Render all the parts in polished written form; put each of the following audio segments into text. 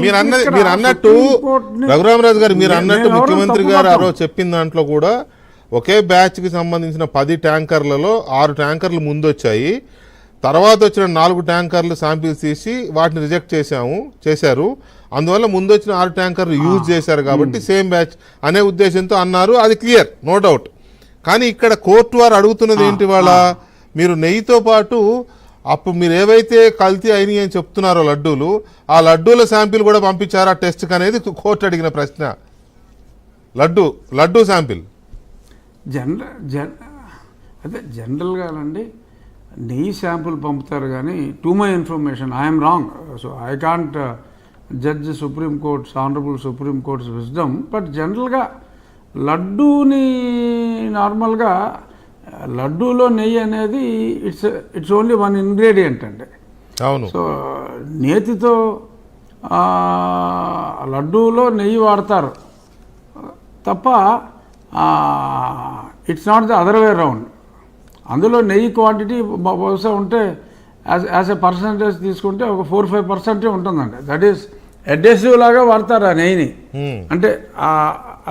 మీరు అన్నట్టు రఘురామరాజు గారు మీరు అన్నట్టు ముఖ్యమంత్రి గారు ఆ రోజు చెప్పిన దాంట్లో కూడా ఒకే బ్యాచ్ కి సంబంధించిన 10 ట్యాంకర్లలో 6 ట్యాంకర్లు ముందు వచ్చాయి, తర్వాత వచ్చిన 4 ట్యాంకర్లు శాంపిల్స్ తీసి వాటిని రిజెక్ట్ చేశారు, అందువల్ల ముందు వచ్చిన 6 ట్యాంకర్లు యూజ్ చేశారు కాబట్టి సేమ్ బ్యాచ్ అనే ఉద్దేశంతో అన్నారు. అది క్లియర్, నో డౌట్. కానీ ఇక్కడ కోర్టు వారు అడుగుతున్నది ఏంటి, వాళ్ళ మీరు నెయ్యితో పాటు అప్పుడు మీరు ఏవైతే కల్తీ అయినాయి అని చెప్తున్నారో లడ్డూలు, ఆ లడ్డూల శాంపిల్ కూడా పంపించారా టెస్ట్కి అనేది కోర్టు అడిగిన ప్రశ్న. లడ్డూ శాంపిల్ అదే జనరల్గానండి నెయ్యి శాంపుల్ పంపుతారు కానీ to my information I'm wrong, so I can't judge supreme court's honourable supreme court's wisdom, but జనరల్గా లడ్డూని నార్మల్గా లడ్డూలో నెయ్యి అనేది ఇట్స్ ఓన్లీ 1 ఇంగ్రీడియంట్ అండి. అవును. సో నేతితో లడ్డూలో నెయ్యి వాడతారు తప్ప it's not the other way round. అందులో నెయ్యి క్వాంటిటీ బహుశా ఉంటే యాజ్ ఎ పర్సంటేజ్ తీసుకుంటే ఒక 4-5% ఉంటుందండి. దట్ ఈస్ అడ్హెసివ్ లాగా వాడతారు ఆ నెయ్యిని. అంటే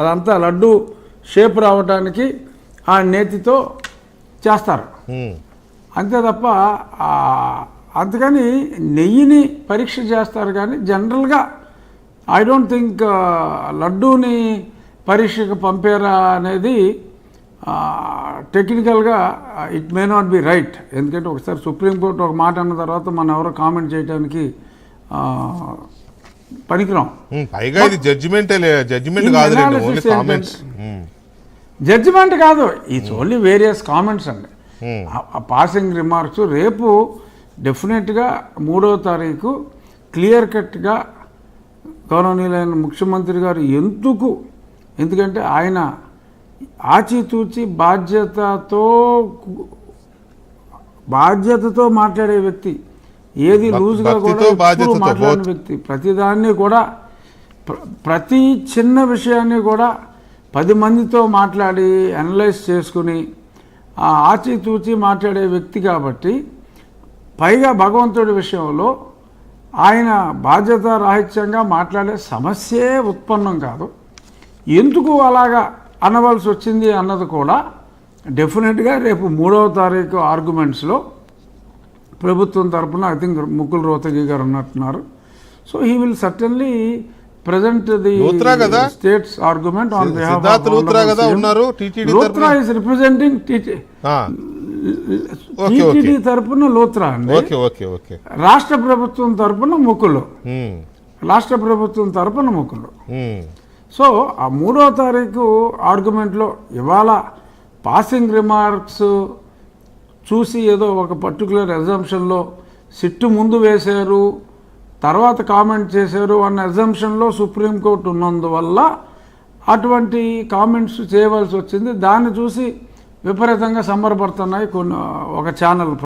అదంతా లడ్డు షేప్ రావడానికి ఆ నేతితో చేస్తారు అంతే తప్ప అందుకని నెయ్యిని పరీక్ష చేస్తారు కానీ జనరల్గా ఐ డోంట్ థింక్ లడ్డూని పరీక్షకు పంపారా అనేది టెక్నికల్గా it may not be right. ఎందుకంటే ఒకసారి సుప్రీంకోర్టు ఒక మాట అన్న తర్వాత మనం ఎవరో కామెంట్ చేయడానికి పనికిరాం. జడ్జిమెంట్ కాదు, ఇట్స్ ఓన్లీ వేరియస్ కామెంట్స్ అండి, పాసింగ్ రిమార్క్స్. రేపు డెఫినెట్గా 3వ తారీఖు క్లియర్ కట్గా గౌరవనీయులైన ముఖ్యమంత్రి గారు ఎందుకంటే ఆయన ఆచితూచి బాధ్యతతో మాట్లాడే వ్యక్తి, ఏది లూజ్గా కూడా మాట్లాడిన వ్యక్తి, ప్రతిదాన్ని కూడా ప్రతి చిన్న విషయాన్ని కూడా 10 మందితో మాట్లాడి అనలైజ్ చేసుకుని ఆచితూచి మాట్లాడే వ్యక్తి కాబట్టి, పైగా భగవంతుడి విషయంలో ఆయన బాధ్యత రాహిత్యంగా మాట్లాడే సమస్యే ఉత్పన్నం కాదు. ఎందుకు అలాగా అనవలసి వచ్చింది అన్నది కూడా డెఫినెట్గా రేపు 3వ తారీఖు ఆర్గ్యుమెంట్స్లో ప్రభుత్వం తరఫున ఐ థింక్ ముకుల్ రోహతగి గారు ఉన్నట్టున్నారు. So he will certainly present the state's argument on behalf of Luthra is representing TTD తరపున లోత్రా అండి, రాష్ట్ర ప్రభుత్వం తరపున ముకులు, సో ఆ 3వ తారీఖు ఆర్గ్యుమెంట్లో ఇవాళ పాసింగ్ రిమార్క్స్ చూసి ఏదో ఒక పర్టికులర్ ఎగ్జామ్షన్లో సిట్టు ముందు వేశారు తర్వాత కామెంట్ చేశారు అన్న అజంప్షన్లో సుప్రీంకోర్టు ఉన్నందువల్ల అటువంటి కామెంట్స్ చేయవలసి వచ్చింది. దాన్ని చూసి విపరీతంగా సంబరపడుతున్నాయి ఒక ఛానల్.